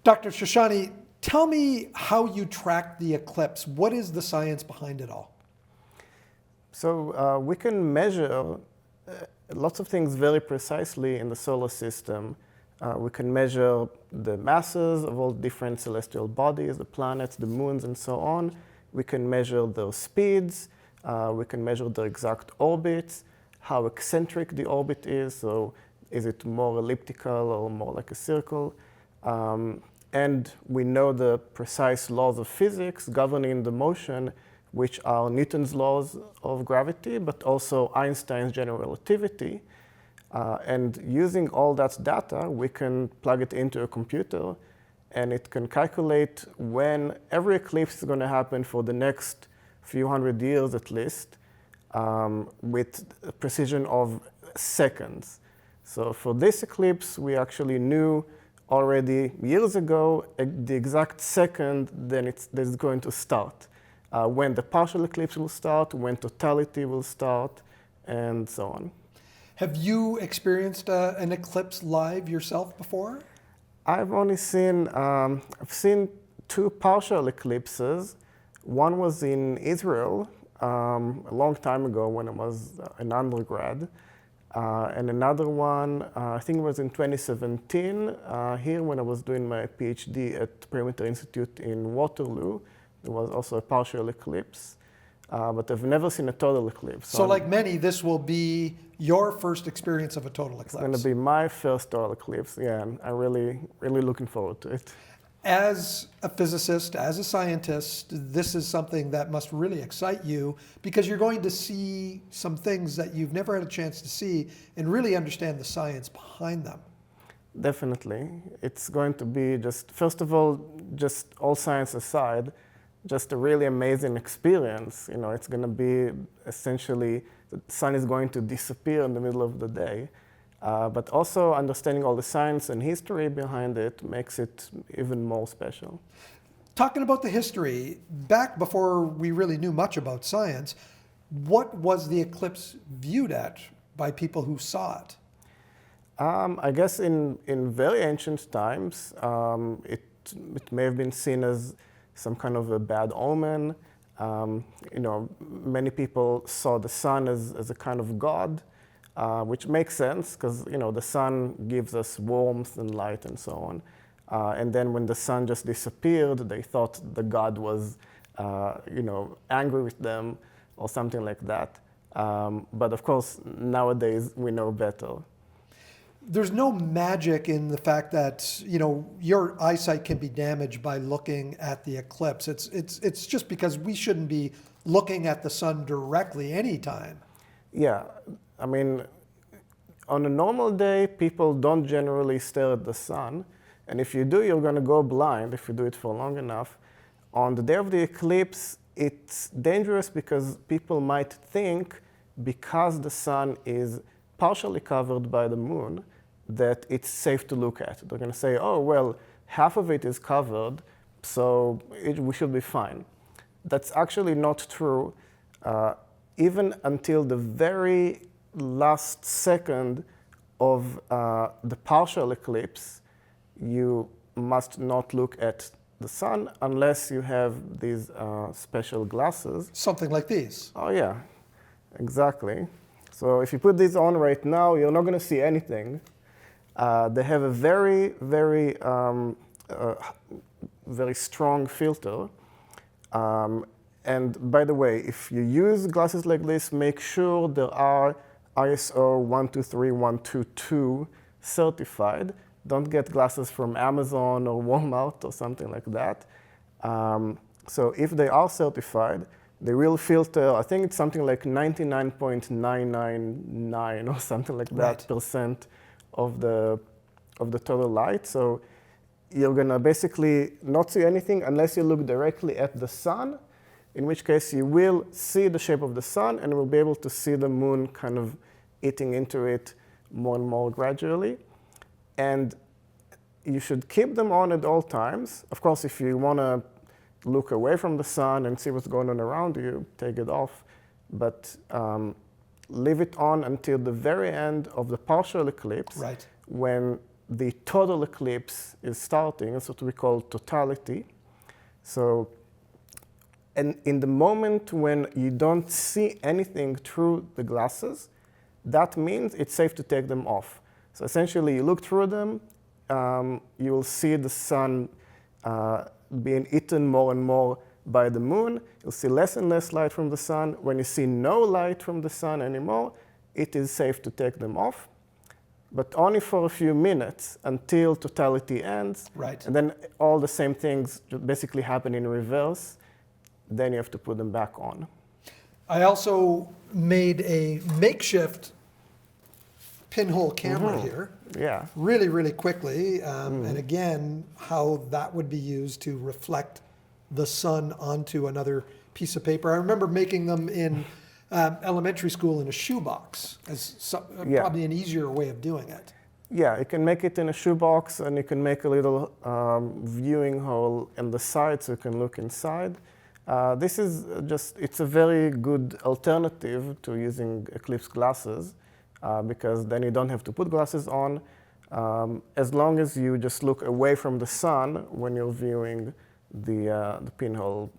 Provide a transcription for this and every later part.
Dr. Shoshany, tell me how you track the eclipse. What is the science behind it all? So we can measure lots of things very precisely in the solar system. We can measure the masses of all different celestial bodies, the planets, the moons, and so on. We can measure their speeds. We can measure their exact orbits, how eccentric the orbit is. So is it more elliptical or more like a circle? And we know the precise laws of physics governing the motion, which are Newton's laws of gravity, but also Einstein's general relativity. And using all that data, we can plug it into a computer, and it can calculate when every eclipse is going to happen for the next few hundred years at least, with a precision of seconds. So for this eclipse, we actually knew already years ago the exact second then it's going to start, when the partial eclipse will start, when totality will start, and so on. Have you experienced an eclipse live yourself before? I've only seen, I've seen two partial eclipses. One was in Israel a long time ago when I was an undergrad. And another one, I think it was in 2017, here when I was doing my PhD at Perimeter Institute in Waterloo. There was also a partial eclipse, but I've never seen a total eclipse. So like many, this will be your first experience of a total eclipse. It's going to be my first total eclipse, yeah, and I'm really looking forward to it. As a physicist, as a scientist, this is something that must really excite you because you're going to see some things that you've never had a chance to see and really understand the science behind them. Definitely. It's going to be just, first of all, just all science aside, just a really amazing experience. You know, it's going to be essentially, the sun is going to disappear in the middle of the day. But also understanding all the science and history behind it makes it even more special. Talking about the history, back before we really knew much about science, what was the eclipse viewed at by people who saw it? I guess in very ancient times, it may have been seen as some kind of a bad omen. You know, many people saw the sun as a kind of god. Which makes sense because, you know, the sun gives us warmth and light and so on. And then when the sun just disappeared, they thought the god was, you know, angry with them or something like that. But of course, nowadays we know better. There's no magic in the fact that, you know, your eyesight can be damaged by looking at the eclipse. It's just because we shouldn't be looking at the sun directly anytime. Yeah. I mean, on a normal day, people don't generally stare at the sun. And if you do, you're going to go blind if you do it for long enough. On the day of the eclipse, it's dangerous because people might think because the sun is partially covered by the moon that it's safe to look at. They're going to say, oh, well, half of it is covered, so we should be fine. That's actually not true. Even until the very last second of the partial eclipse, you must not look at the sun unless you have these special glasses. Something like these. Oh yeah, exactly. So if you put these on right now, you're not going to see anything. They have a very, very, very strong filter. And by the way, if you use glasses like this, make sure there are ISO 123122 certified. Don't get glasses from Amazon or Walmart or something like that. So if they are certified, they will filter, I think it's something like 99.999 or something like that percent of the total light. So you're going to basically not see anything unless you look directly at the sun, in which case you will see the shape of the sun and will be able to see the moon kind of eating into it more and more gradually. And you should keep them on at all times. Of course, if you want to look away from the sun and see what's going on around you, take it off. But leave it on until the very end of the partial eclipse, when the total eclipse is starting. That's what we call totality. So, and in the moment when you don't see anything through the glasses, that means it's safe to take them off. So essentially, you look through them, you will see the sun being eaten more and more by the moon. You'll see less and less light from the sun. When you see no light from the sun anymore, it is safe to take them off, but only for a few minutes until totality ends. Right. And then all the same things basically happen in reverse. Then you have to put them back on. I also made a makeshift pinhole camera here. Yeah. Really, really quickly. And again, how that would be used to reflect the sun onto another piece of paper. I remember making them in elementary school in a shoebox as probably an easier way of doing it. Yeah, you can make it in a shoebox, and you can make a little viewing hole in the side so you can look inside. This is it's a very good alternative to using Eclipse glasses because then you don't have to put glasses on as long as you just look away from the sun when you're viewing the pinhole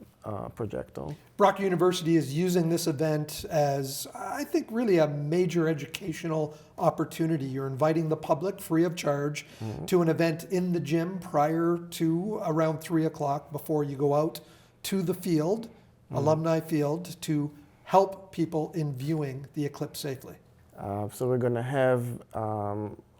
projector. Barak University is using this event as, I think, really a major educational opportunity. You're inviting the public free of charge to an event in the gym prior to around 3 o'clock before you go out to the field, alumni field, to help people in viewing the eclipse safely. So we're going to have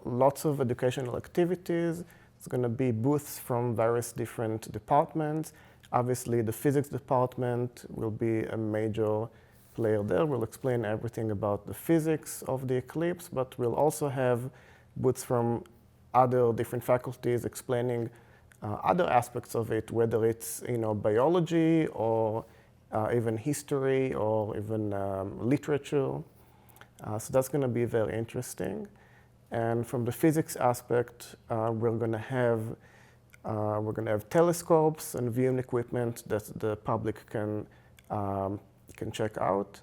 lots of educational activities. It's going to be booths from various different departments. Obviously, the physics department will be a major player there. We'll explain everything about the physics of the eclipse, but we'll also have booths from other different faculties explaining other aspects of it, whether it's biology or even history or even literature. So that's going to be very interesting. And from the physics aspect, we're going to have telescopes and viewing equipment that the public can check out.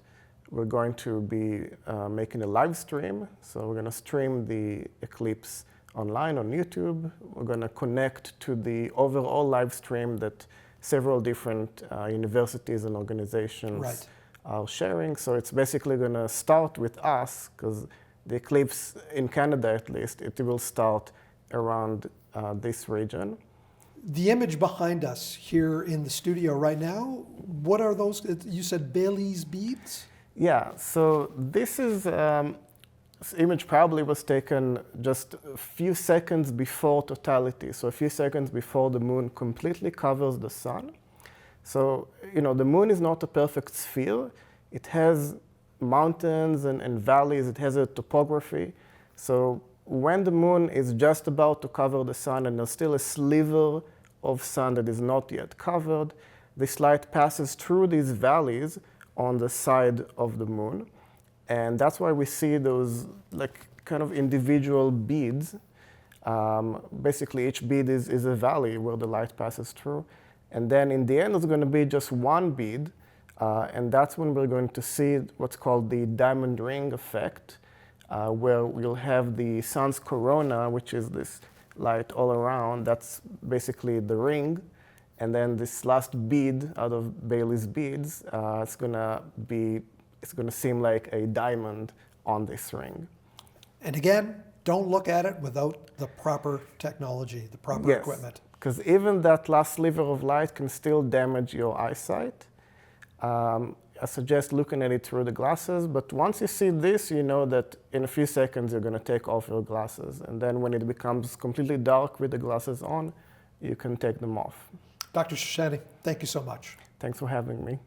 We're going to be making a live stream. So we're going to stream the eclipse online on YouTube. We're going to connect to the overall live stream that several different universities and organizations are sharing. So it's basically going to start with us, because the eclipse, in Canada at least, it will start around this region. The image behind us here in the studio right now, what are those? You said Bailey's beads? Yeah, so this image probably was taken just a few seconds before totality, so a few seconds before the moon completely covers the sun. So, the moon is not a perfect sphere. It has mountains and valleys, it has a topography. So when the moon is just about to cover the sun and there's still a sliver of sun that is not yet covered, this light passes through these valleys on the side of the moon. And that's why we see those kind of individual beads. Basically, each bead is a valley where the light passes through. And then in the end, it's going to be just one bead. And that's when we're going to see what's called the diamond ring effect, where we'll have the sun's corona, which is this light all around. That's basically the ring. And then this last bead out of Bailey's beads, it's going to seem like a diamond on this ring. And again, don't look at it without the proper technology, the proper equipment. Because even that last sliver of light can still damage your eyesight. I suggest looking at it through the glasses, but once you see this, you know that in a few seconds you're going to take off your glasses. And then when it becomes completely dark with the glasses on, you can take them off. Dr. Shoshany, thank you so much. Thanks for having me.